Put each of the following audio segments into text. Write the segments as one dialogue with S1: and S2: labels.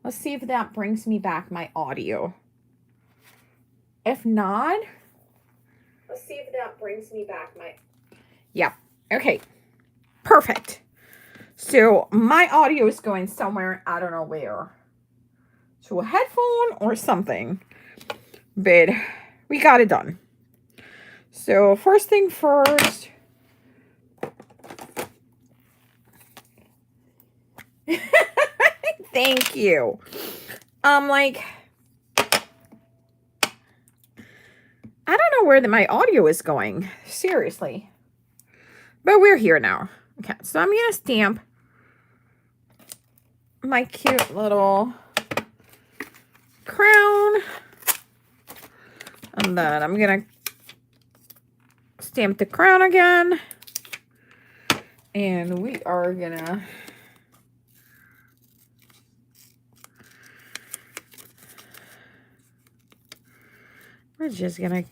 S1: Let's see if that brings me back my audio. If not, let's see if that brings me back my... Yeah, okay. Perfect. So my audio is going somewhere, I don't know where. To a headphone or something. But we got it done. So first thing first. Thank you. Like, I don't know where my audio is going. Seriously. But we're here now. Okay, so I'm going to stamp my cute little crown. And then I'm going to stamp the crown again. And we are going to... We're just going to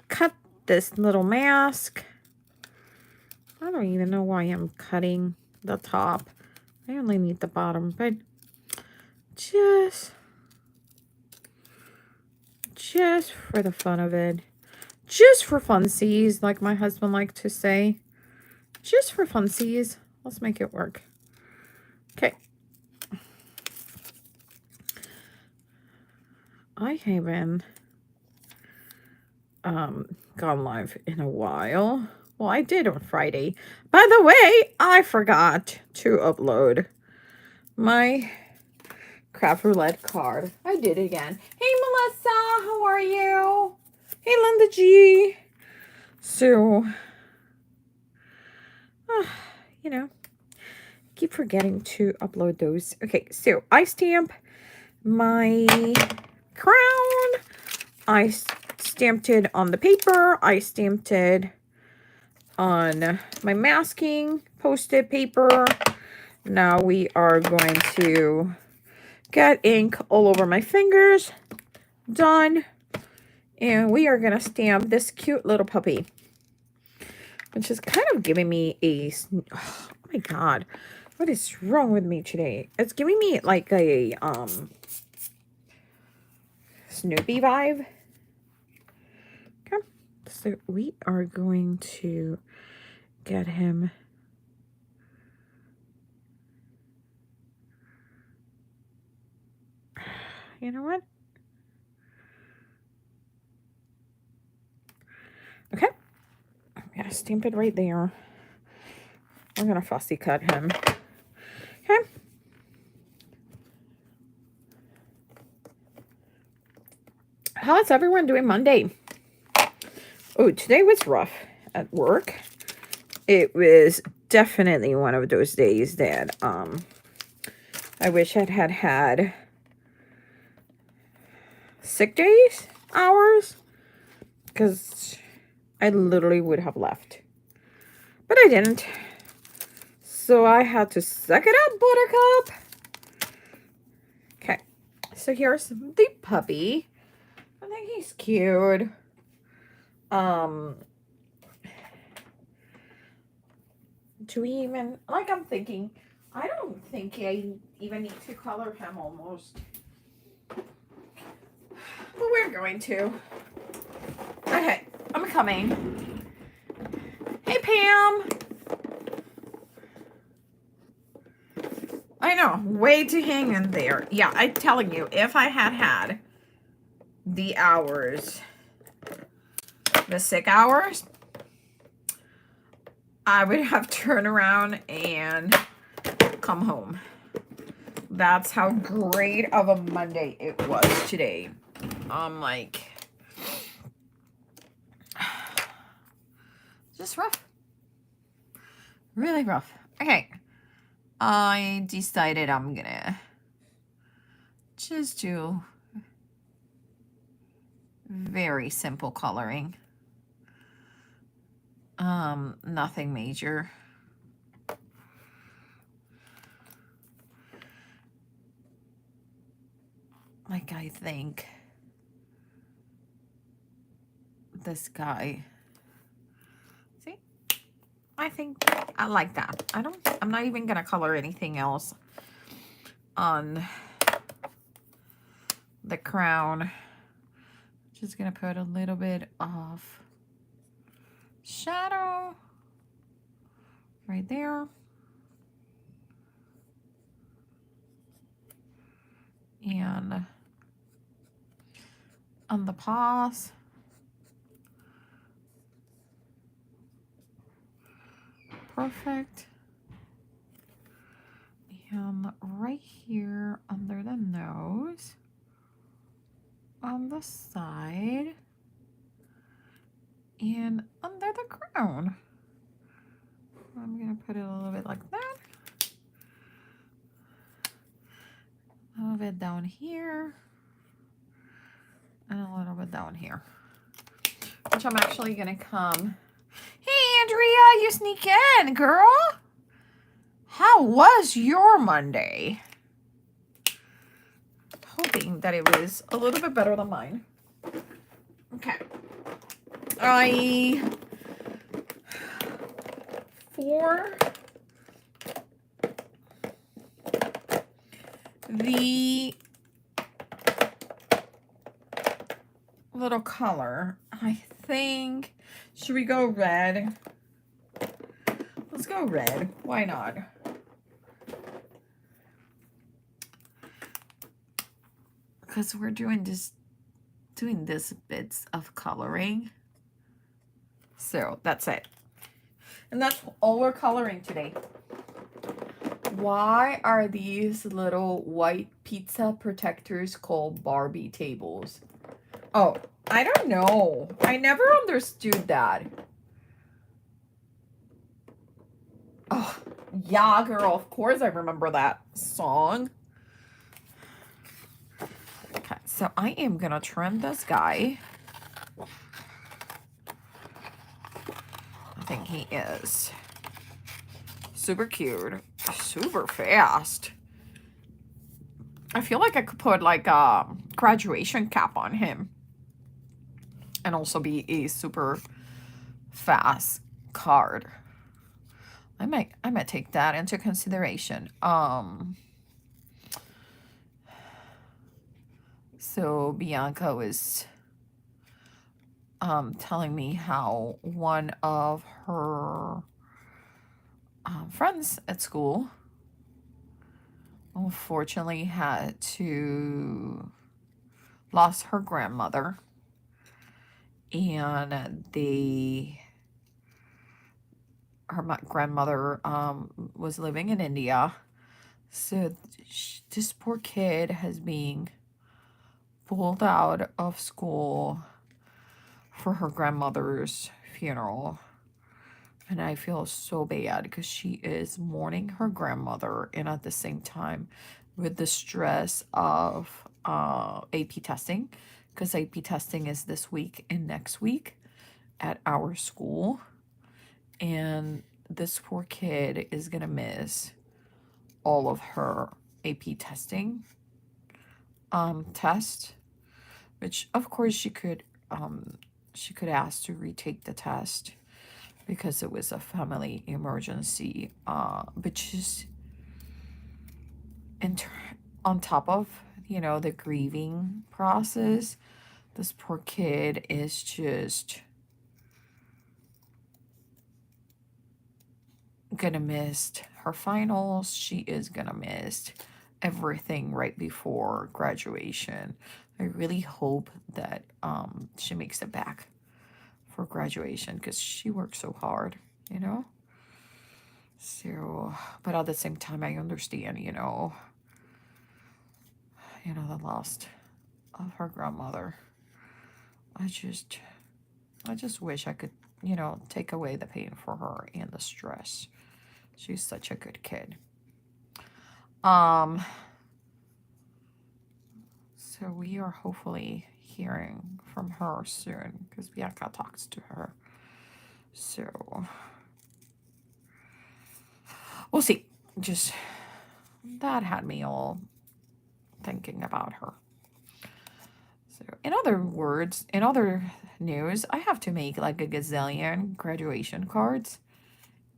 S1: cut this little mask. I don't even know why I'm cutting the top. I only need the bottom, but just for the fun of it. Just for funsies, like my husband liked to say. Just for funsies. Let's make it work. Okay. I haven't gone live in a while. Well, I did on Friday. By the way, I forgot to upload my craft roulette card. I did it again. Hey, Melissa, how are you? Hey, Linda G. So, you know, keep forgetting to upload those. Okay, so I stamp my crown. I stamped it on the paper. I stamped it on my masking post-it paper. Now we are going to get ink all over my fingers. Done. And we are going to stamp this cute little puppy, which is kind of giving me a... Oh my God. What is wrong with me today? It's giving me like a Snoopy vibe. Okay. So we are going to get him... You know what? Okay. I'm going to stamp it right there. I'm going to fussy cut him. Okay. How's everyone doing Monday? Oh, today was rough at work. It was definitely one of those days that I wish I'd had sick days hours, because I literally would have left, but I didn't, so I had to suck it up, Buttercup. Okay, so here's the puppy. I think he's cute. Do we even, like, I'm thinking, I don't think I even need to color him almost. But we're going to. Okay, I'm coming. Hey, Pam. I know, way to hang in there. Yeah, I'm telling you, if I had the hours, the sick hours, I would have turned around and come home. That's how great of a Monday it was today. I'm like, just rough. Really rough. Okay. I decided I'm gonna just do very simple coloring. Nothing major. Like, I think this guy, see, I think I like that. I'm not even gonna color anything else on the crown. Just gonna put a little bit of shadow right there. And on the paws. Perfect. And right here under the nose, on the side, and under the crown. I'm going to put it a little bit like that. A little bit down here. And a little bit down here. Which I'm actually going to come. Hey, Andrea, you sneak in, girl. How was your Monday? Hoping that it was a little bit better than mine. Okay. For the little color, I think, should we go red? Let's go red. Why not? Because we're doing this bits of coloring. So that's it. And that's all we're coloring today. Why are these little white pizza protectors called Barbie tables? Oh, I don't know. I never understood that. Oh, yeah, girl. Of course I remember that song. Okay, so I am gonna trim this guy. I think he is super cute, super fast. I feel like I could put like a graduation cap on him and also be a super fast card. I might take that into consideration. So Bianca was telling me how one of her friends at school unfortunately had to lost her grandmother, and her grandmother was living in India. So this poor kid has been pulled out of school for her grandmother's funeral. And I feel so bad because she is mourning her grandmother, and at the same time with the stress of AP testing, because AP testing is this week and next week at our school. And this poor kid is going to miss all of her AP testing test, which of course she could ask to retake the test because it was a family emergency, but just on top of, the grieving process, this poor kid is just gonna miss her finals. She is gonna miss everything right before graduation. I really hope that she makes it back for graduation because she worked so hard, So, but at the same time, I understand, the loss of her grandmother. I just wish I could, take away the pain for her and the stress. She's such a good kid. So we are hopefully hearing from her soon because Bianca talks to her. So we'll see. Just that had me all thinking about her. So in other news, I have to make like a gazillion graduation cards,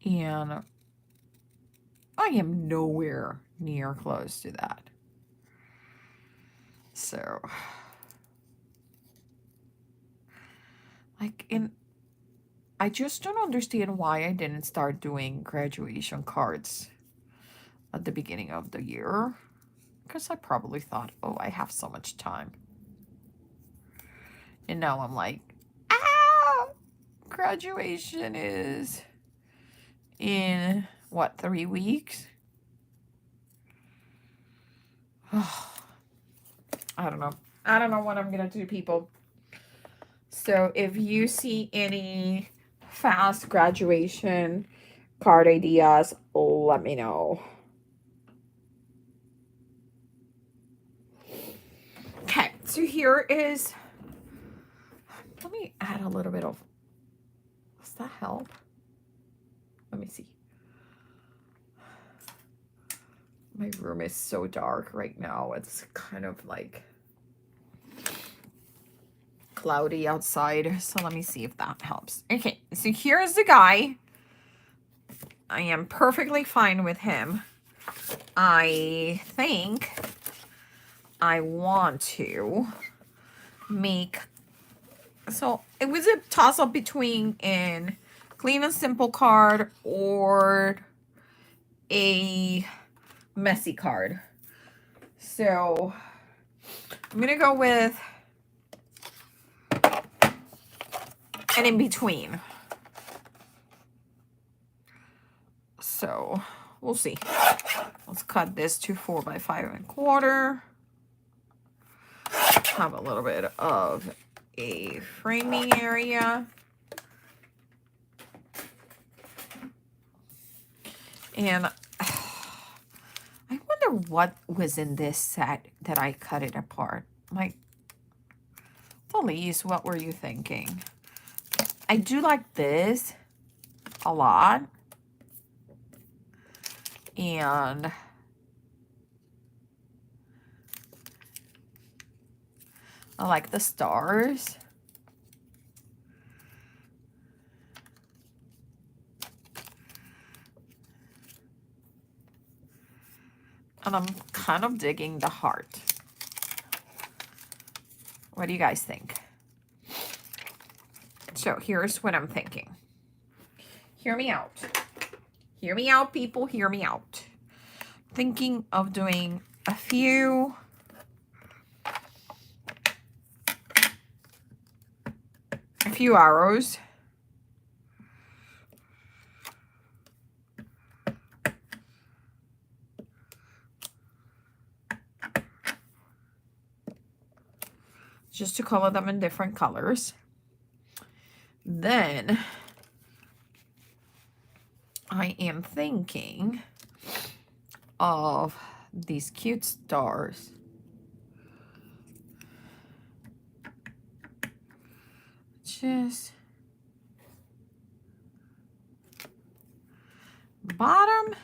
S1: and I am nowhere near close to that. So, like, I just don't understand why I didn't start doing graduation cards at the beginning of the year. Because I probably thought, oh, I have so much time. And now I'm like, ah, graduation is in, what, 3 weeks? Oh, I don't know. I don't know what I'm going to do, people. So if you see any fast graduation card ideas, let me know. Okay, so here is, let me add a little bit of, does that help? Let me see. My room is so dark right now. It's kind of like cloudy outside. So let me see if that helps. Okay, so here's the guy. I am perfectly fine with him. I think I want to make, so it was a toss-up between an clean and simple card or a messy card. So I'm gonna go with an in-between. So we'll see. Let's cut this to 4 by 5 1/4. Have a little bit of a framing area. And I wonder what was in this set that I cut it apart. Like, Elise, what were you thinking? I do like this a lot. And I like the stars. And I'm kind of digging the heart. What do you guys think? So here's what I'm thinking. Hear me out. Hear me out, people. Hear me out. Thinking of doing a few arrows. Just to color them in different colors. Then I am thinking of these cute stars. Just bottom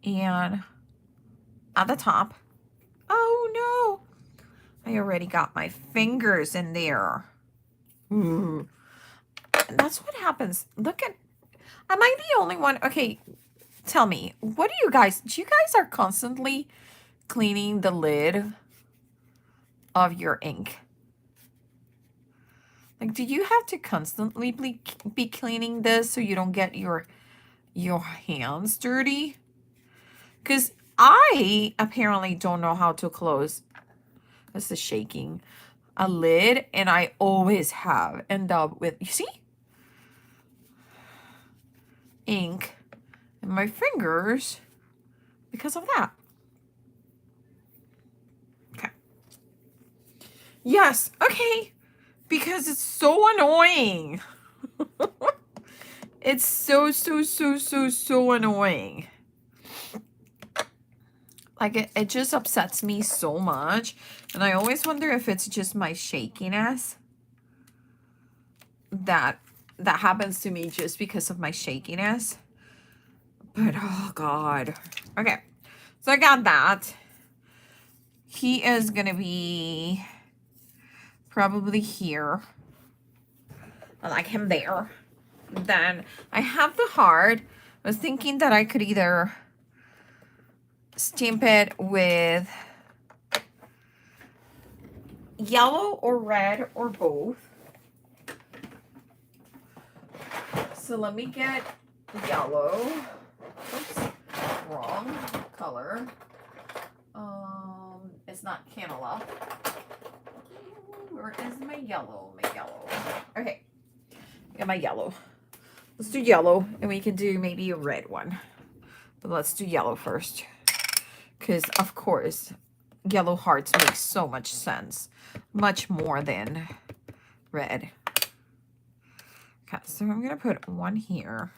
S1: and at the top. Oh no! I already got my fingers in there. Ooh. That's what happens. Look at, am I the only one? Okay, tell me, what do you guys are constantly cleaning the lid of your ink? Like, do you have to constantly be cleaning this so you don't get your hands dirty? Because I apparently don't know how to close, this is shaking, a lid, and I always have end up with, you see? Ink in my fingers because of that. Okay. Yes, okay. Because it's so annoying. It's so annoying. Like, it just upsets me so much. And I always wonder if it's just my shakiness that happens to me just because of my shakiness. But, oh, God. Okay. So I got that. He is going to be probably here. I like him there. Then I have the heart. I was thinking that I could either stamp it with yellow or red or both. So let me get yellow. Oops, wrong color. It's not cantaloupe. Where is my yellow? My yellow. Okay, got my yellow. Let's do yellow, and we can do maybe a red one. But let's do yellow first, because of course, yellow hearts make so much sense, much more than red. Okay, so I'm gonna put one here,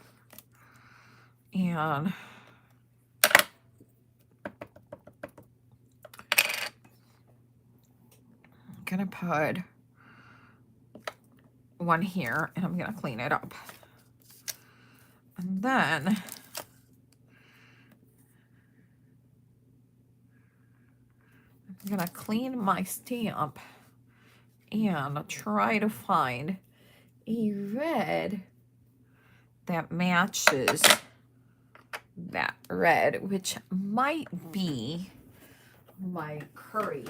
S1: and I'm gonna put one here, and I'm gonna clean it up. And then I'm gonna clean my stamp and try to find a red that matches that red, which might be my curry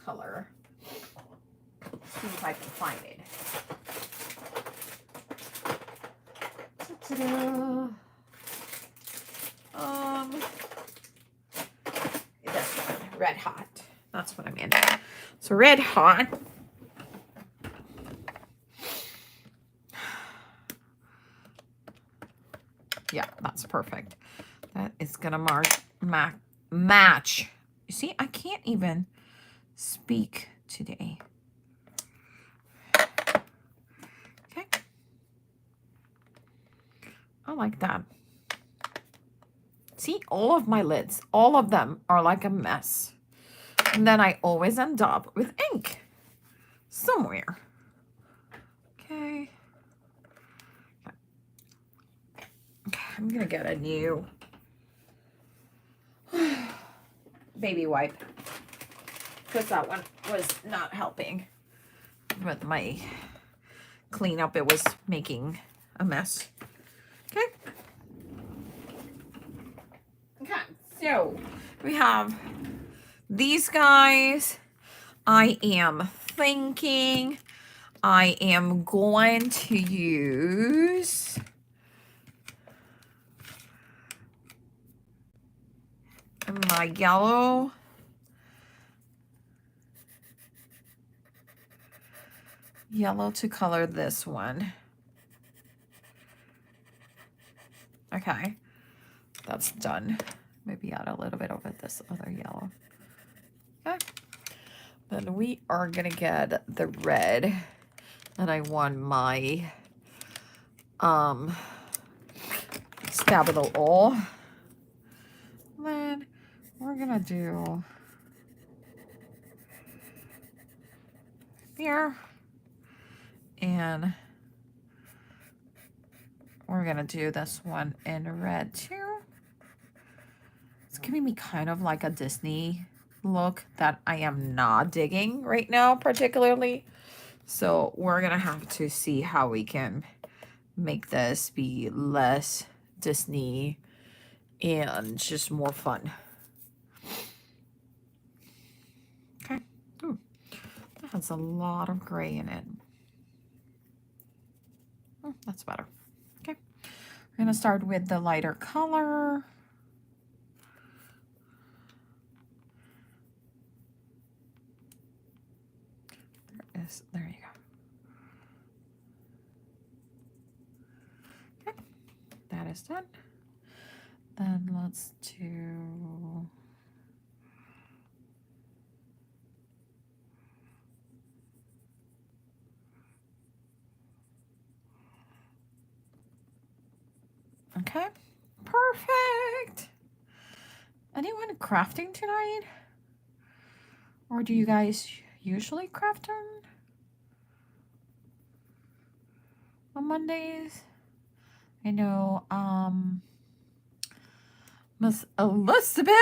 S1: color. See if I can find it. Ta-da. This one, red hot. That's what I'm in. So red hot. Yeah, that's perfect. That is gonna match. You see, I can't even speak today. Okay. I like that. See, all of my lids, all of them are like a mess. And then I always end up with ink somewhere. Okay. Okay, I'm gonna get a new baby wipe, because that one was not helping with my cleanup. It was making a mess. Okay. Okay, so we have these guys. I am thinking I am going to use my yellow to color this one. Okay, that's done. Maybe add a little bit of this other yellow. Okay, then we are gonna get the red, and I want my Stamprgrl. Then we're gonna do here, and we're gonna do this one in red too. It's giving me kind of like a Disney look that I am not digging right now particularly. So we're gonna have to see how we can make this be less Disney and just more fun. Okay. Ooh, that has a lot of gray in it. Oh, that's better. Okay. I'm gonna start with the lighter color. There you go. Okay, that is done. Then let's do okay, perfect. Anyone crafting tonight? Or do you guys usually craft on Mondays? I know Miss Elizabeth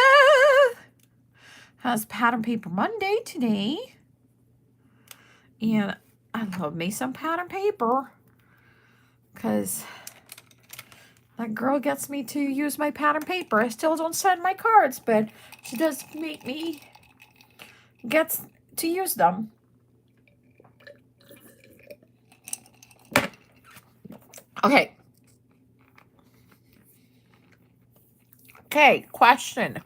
S1: has Pattern Paper Monday today. And I love me some pattern paper, because that girl gets me to use my pattern paper. I still don't send my cards, but she does make me get to use them. Okay. Okay, question.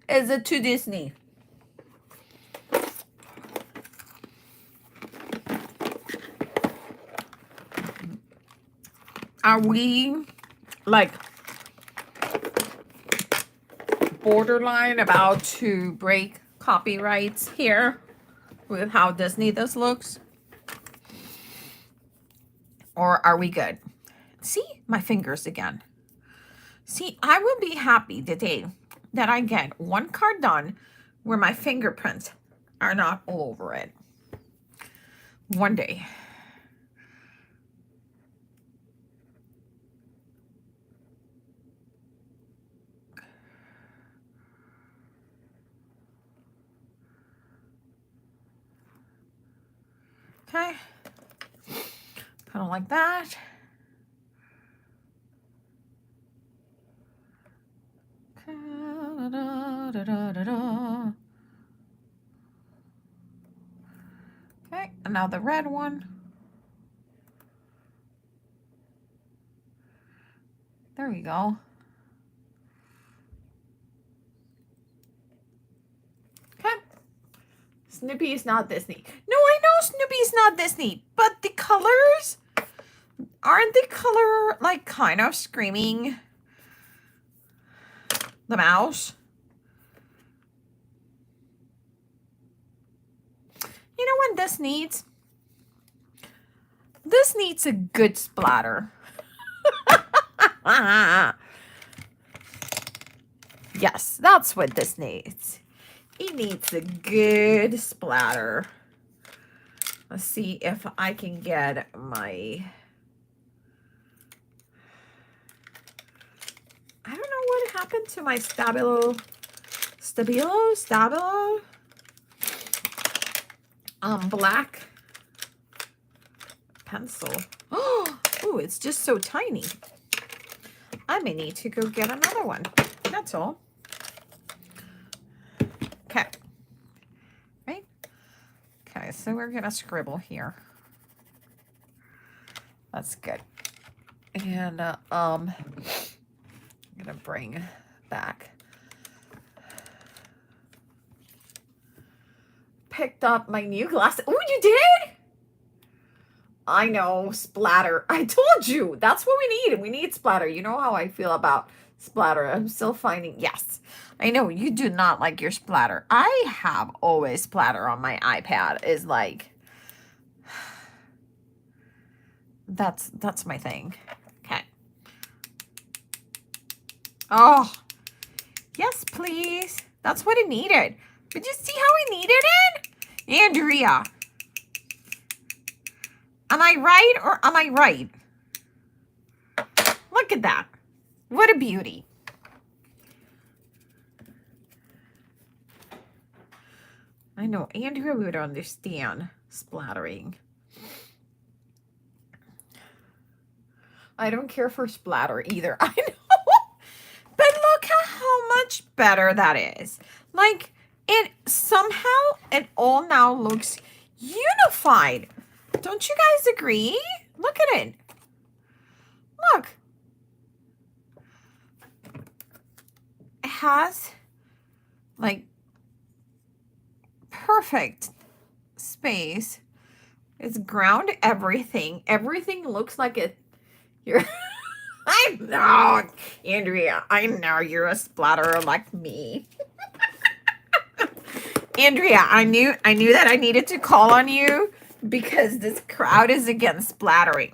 S1: Is it too Disney? Are we like borderline about to break copyrights here with how Disney this looks? Or are we good? See, my fingers again. See, I will be happy the day that I get one card done where my fingerprints are not all over it. One day. Okay. Put it like that. Okay, and now the red one. There we go. Okay. Snoopy is not Disney. No, I know Snoopy is not Disney, but the colors, aren't the color like kind of screaming the mouse? You know what this needs? This needs a good splatter. Yes, that's what this needs. It needs a good splatter. Let's see if I can get my... I don't know what happened to my Stabilo black pencil. Oh, it's just so tiny. I may need to go get another one. That's all. Okay. Right? Okay, so we're gonna scribble here. That's good. And I'm gonna bring back. Picked up my new glasses. Oh, you did? I know, splatter. I told you. That's what we need. We need splatter. You know how I feel about splatter. I'm still finding. Yes. I know you do not like your splatter. I have always splatter on my iPad. Is like that's my thing. Okay. Oh. Yes, please. That's what it needed. Did you see how it needed it? Andrea. Am I right or am I right? Look at that. What a beauty. I know Andrea would understand splattering. I don't care for splatter either. I know. But look at how much better that is. Like, it somehow, it all now looks unified. Don't you guys agree? Look at it. Look. It has, like, perfect space. It's ground everything. Everything looks like it. You're... I know, Andrea. I know you're a splatterer like me. Andrea, I knew that I needed to call on you because this crowd is against splattering.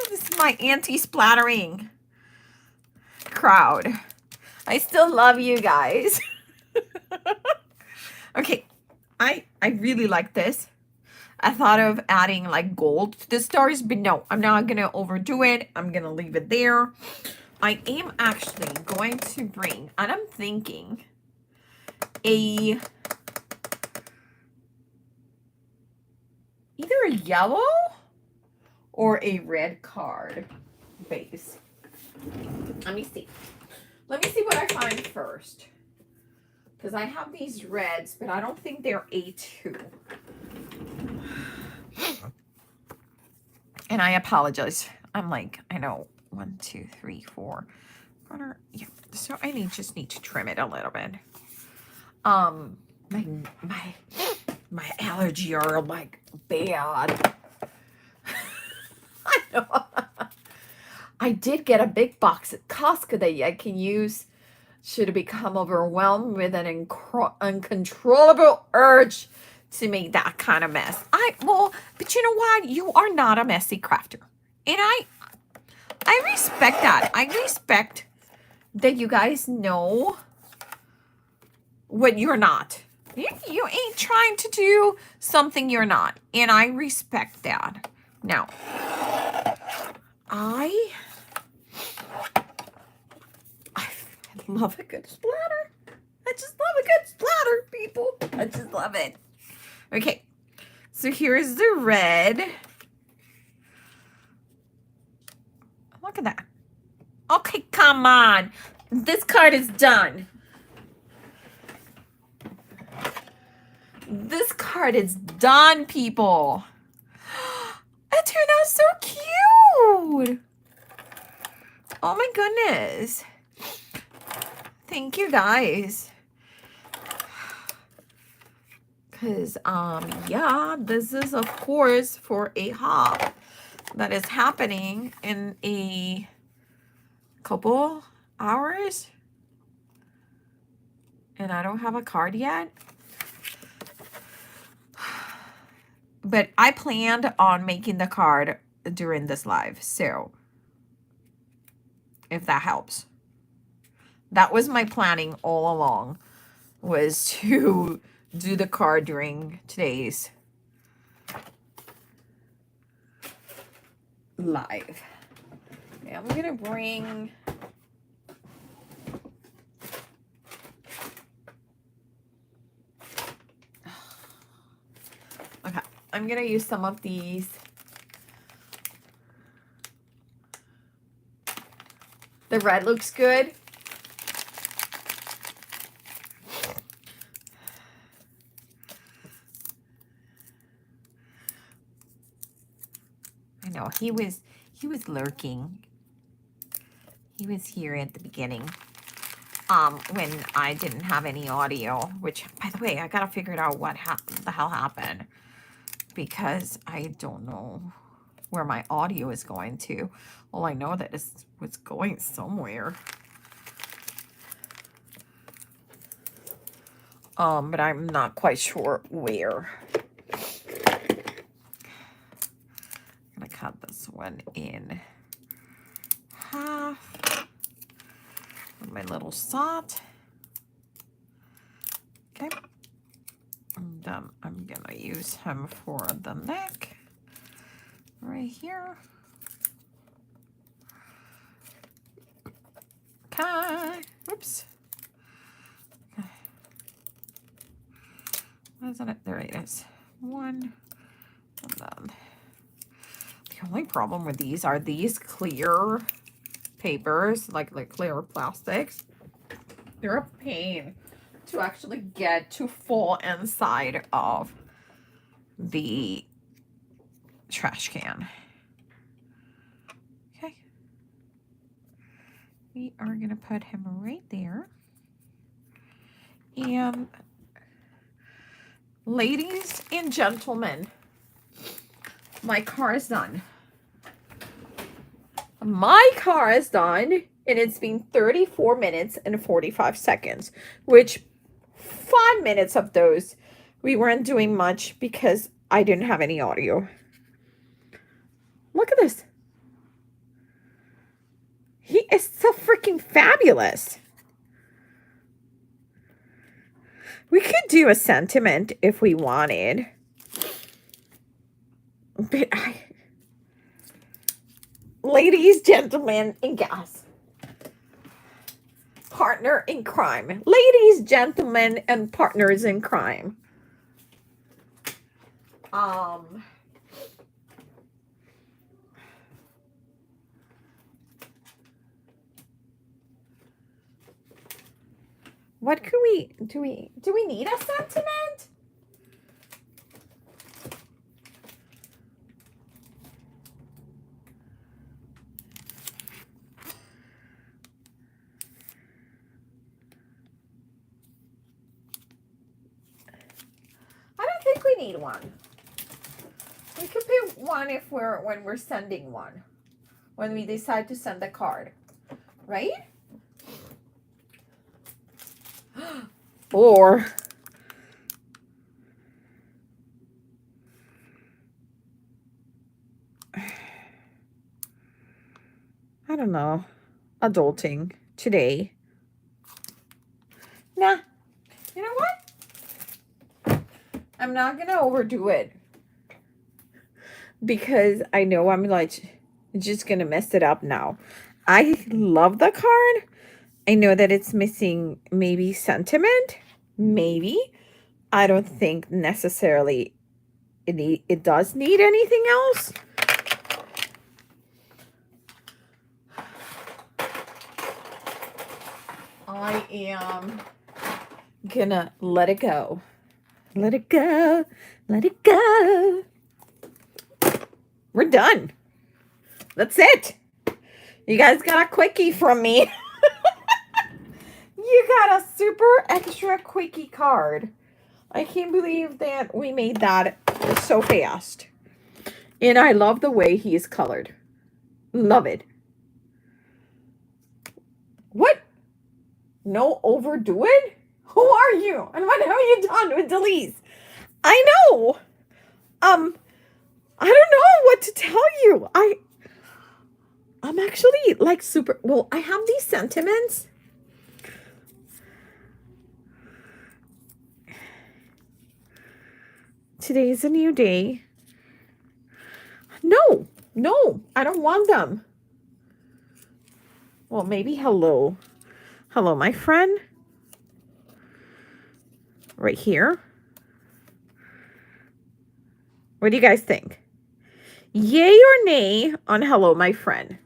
S1: This is my anti-splattering crowd. I still love you guys. Okay, I really like this. I thought of adding like gold to the stars, but no, I'm not gonna overdo it. I'm gonna leave it there. I am actually going to bring, and I'm thinking either a yellow or a red card base. Let me see. Let me see what I find first. Because I have these reds, but I don't think they're A2. And I apologize. I'm like, I know, 1, 2, 3, 4. Yeah. So I just need to trim it a little bit. My allergy are like bad. I know. I did get a big box at Costco that I can use should I become overwhelmed with an uncontrollable urge to make that kind of mess. But you know what? You are not a messy crafter. And I respect that. I respect that you guys know what you're not. You ain't trying to do something you're not. And I respect that. Now, I love a good splatter. I just love a good splatter, people. I just love it. Okay, so here's the red. Look at that. Okay, come on. This card is done. This card is done, people. It turned out so cute. Oh my goodness. Thank you guys. Because, yeah, this is, of course, for a hop that is happening in a couple hours. And I don't have a card yet. But I planned on making the card during this live. So, if that helps. That was my planning all along. Was to do the card during today's live. Okay, I'm going to bring... Okay, I'm going to use some of these. The red looks good. I know, he was lurking. He was here at the beginning. When I didn't have any audio, which, by the way, I gotta figure it out what the hell happened, because I don't know where my audio is going to. All I know that it's going somewhere. But I'm not quite sure where. I'm gonna cut this one in half. My little sot. Okay. And then I'm gonna use him for the neck right here. Okay. Whoops. Okay. Why isn't it? There it is. One. And then the only problem with these are these clear papers, like clear plastics. They're a pain to actually get to fall inside of the trash can. Okay. We are going to put him right there. And ladies and gentlemen, my car is done. My car is done, and it's been 34 minutes and 45 seconds, which 5 minutes of those we weren't doing much because I didn't have any audio. Look at this. He is so freaking fabulous. We could do a sentiment if we wanted. But ladies, gentlemen, and gals. Partner in crime. Ladies, gentlemen, and partners in crime. What could we, do we need a sentiment? I don't think we need one. We could pick one if when we're sending one. When we decide to send the card. Right? Or I don't know. Adulting today. Nah. You know what? I'm not gonna overdo it. Because I know I'm like just gonna mess it up now. I love the card. I know that it's missing maybe sentiment. Maybe. I don't think necessarily it does need anything else. I am gonna let it go. Let it go. Let it go. We're done. That's it. You guys got a quickie from me. You got a super extra quickie card. I can't believe that we made that so fast. And I love the way he is colored. Love it. What? No overdo it? Who are you? And what have you done with Delise? I know. I don't know what to tell you. I'm actually like super, well, I have these sentiments. Today's a new day. No, I don't want them. Well, maybe hello. Hello, my friend. Right here. What do you guys think? Yay or nay on hello, my friend?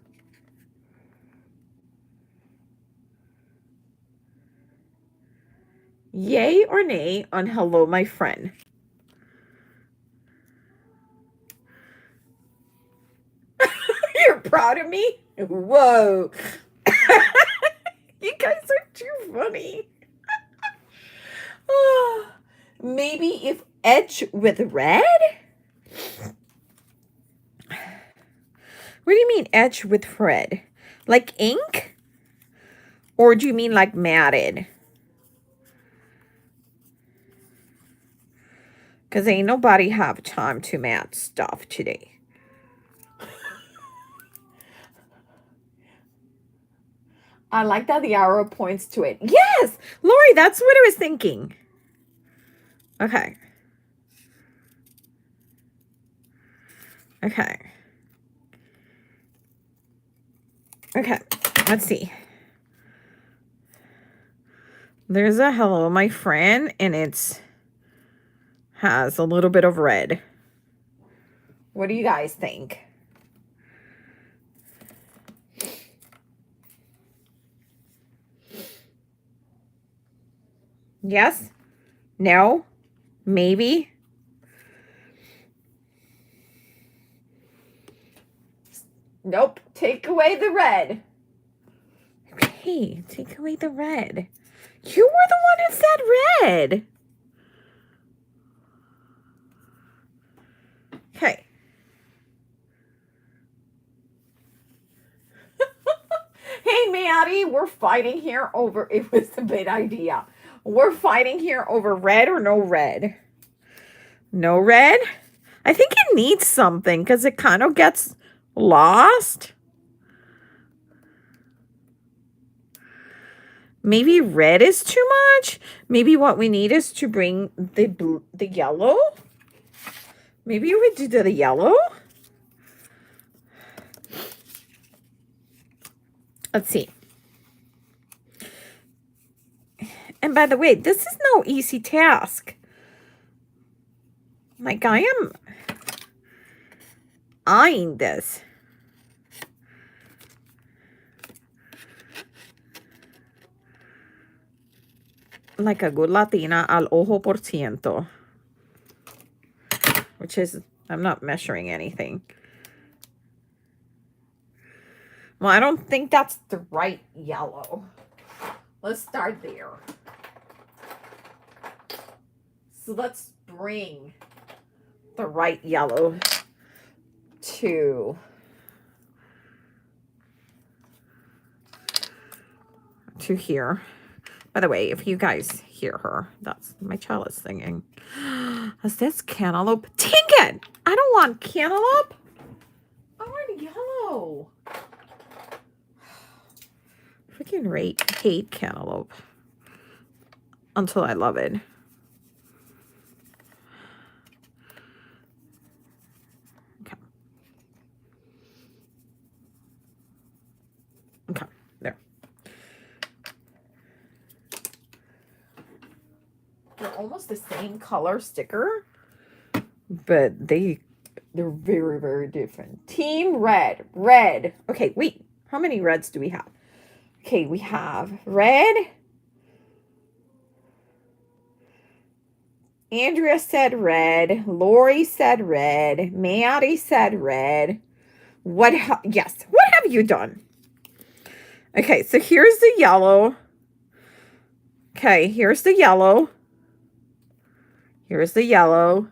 S1: Yay or nay on hello, my friend? You're proud of me? Whoa. You guys are too funny. Maybe if edge with red? What do you mean edge with red? Like ink? Or do you mean like matted? Because ain't nobody have time to mat stuff today. I like that the arrow points to it. Yes! Lori, that's what I was thinking. Okay. Okay. Okay. Let's see. There's a hello, my friend, and it's has a little bit of red. What do you guys think? Yes? No? Maybe? Nope. Take away the red. Okay, take away the red. You were the one who said red. Okay. Hey, Maddie, we're fighting here over, it was a bad idea. We're fighting here over red or no red. No red? I think it needs something because it kind of gets lost. Maybe red is too much. Maybe what we need is to bring the yellow. Maybe we do the yellow. Let's see. And by the way, this is no easy task. Like, I am eyeing this. like a good Latina, al ojo por ciento. Which is, I'm not measuring anything. Well, I don't think that's the right yellow. Let's start there. So let's bring the right yellow to here. By the way, if you guys hear her, that's my child is singing. Is this cantaloupe? Dang it! I don't want cantaloupe. I want yellow. Freaking hate cantaloupe until I love it. Okay. Okay, there. They're almost the same color sticker, but they're very, very different. Team red. Red. Okay, wait. How many reds do we have? Okay, we have red. Andrea said red. Lori said red. Maddie said red. Yes. What have you done? Okay, so here's the yellow. Okay, here's the yellow. Here's the yellow.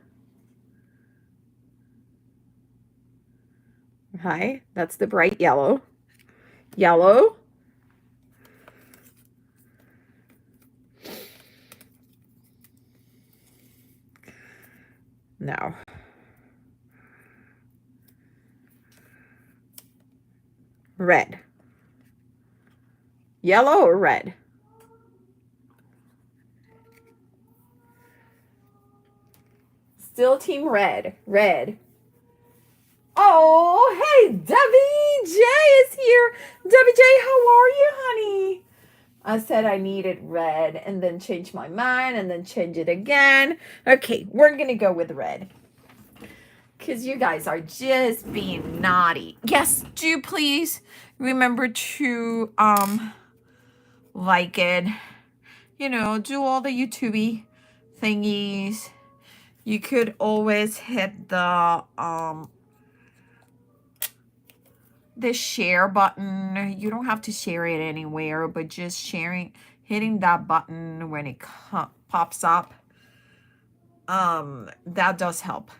S1: Okay, that's the bright yellow. Yellow. No. Red. Yellow or red? Still team red. Red. Oh, hey, Debbie J is here. Debbie J, how are you, honey? I said I needed red and then changed my mind and then change it again. Okay, we're going to go with red. Because you guys are just being naughty. Yes, do please remember to like it. You know, do all the YouTube thingies. You could always hit the share button. You don't have to share it anywhere, but just hitting that button when it pops up, that does help.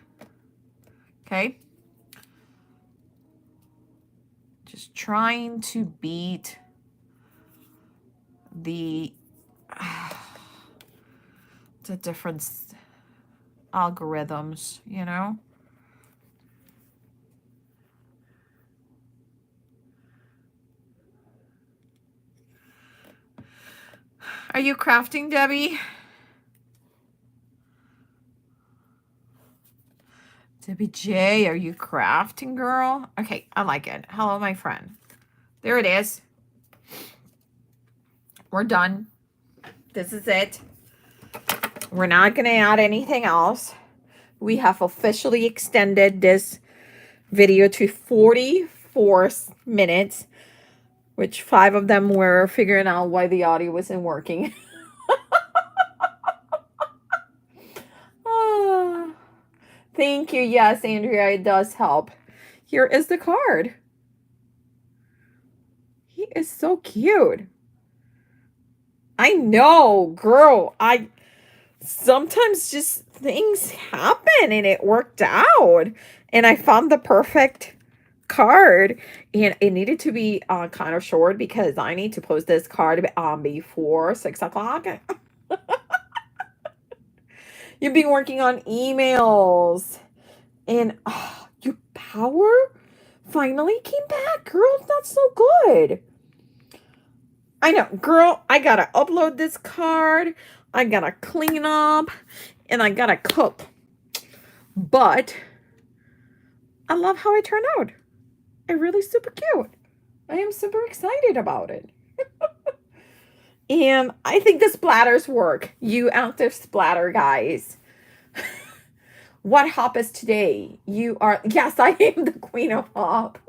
S1: Okay, just trying to beat the different algorithms, you know. Are you crafting, Debbie? Debbie J, are you crafting, girl? Okay, I like it. Hello, my friend. There it is. We're done. This is it. We're not going to add anything else. We have officially extended this video to 44 minutes, which 5 of them were figuring out why the audio wasn't working. Thank you. Yes, Andrea, it does help. Here is the card. He is so cute. I know, girl. Sometimes just things happen and it worked out. And I found the perfect card. And it needed to be kind of short because I need to post this card before 6 o'clock. You've been working on emails. And your power finally came back. Girl, that's so good. I know, girl, I gotta upload this card. I gotta clean up. And I gotta cook. But I love how it turned out. It's really super cute. I am super excited about it. And I think the splatters work. You out there splatter guys. What hop is today? You are, yes, I am the queen of hops.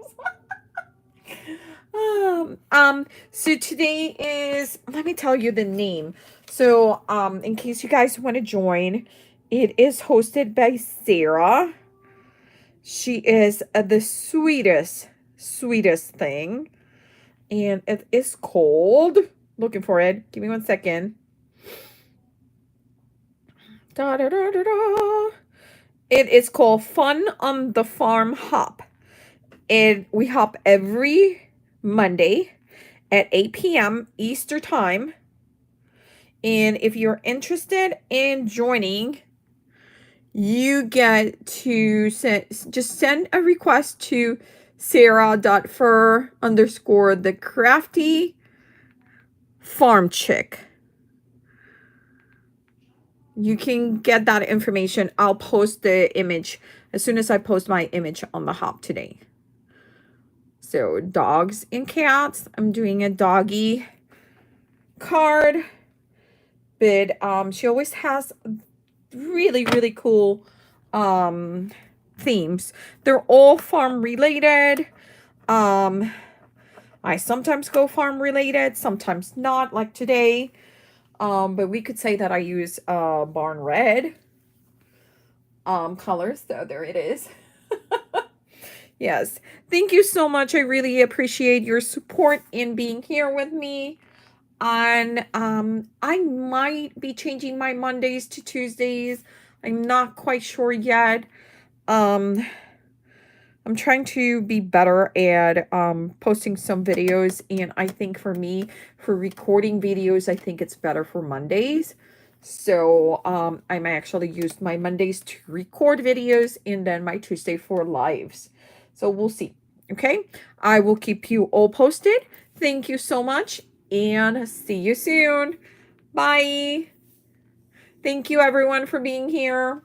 S1: So today is, let me tell you the name. So, in case you guys want to join, it is hosted by Sarah. She is the sweetest thing. And it is called, looking for it. Give me 1 second. Da, da, da, da, da. It is called Fun on the Farm Hop. And we hop every Monday at 8 p.m. Easter time. And if you're interested in joining, you get to send a request to sarah.fur_the crafty farm chick. You can get that information. I'll post the image as soon as I post my image on the hop today. So dogs and cats. I'm doing a doggy card. But she always has really cool themes. They're all farm related. I sometimes go farm related, sometimes not, like today. But we could say that I use barn red colors. So there it is. Yes. Thank you so much. I really appreciate your support in being here with me. And I might be changing my Mondays to Tuesdays. I'm not quite sure yet. I'm trying to be better at posting some videos, and I think for me, for recording videos, I think it's better for Mondays. So I might actually use my Mondays to record videos and then my Tuesday for lives. So we'll see. Okay, I will keep you all posted. Thank you so much, and see you soon. Bye. Thank you everyone for being here.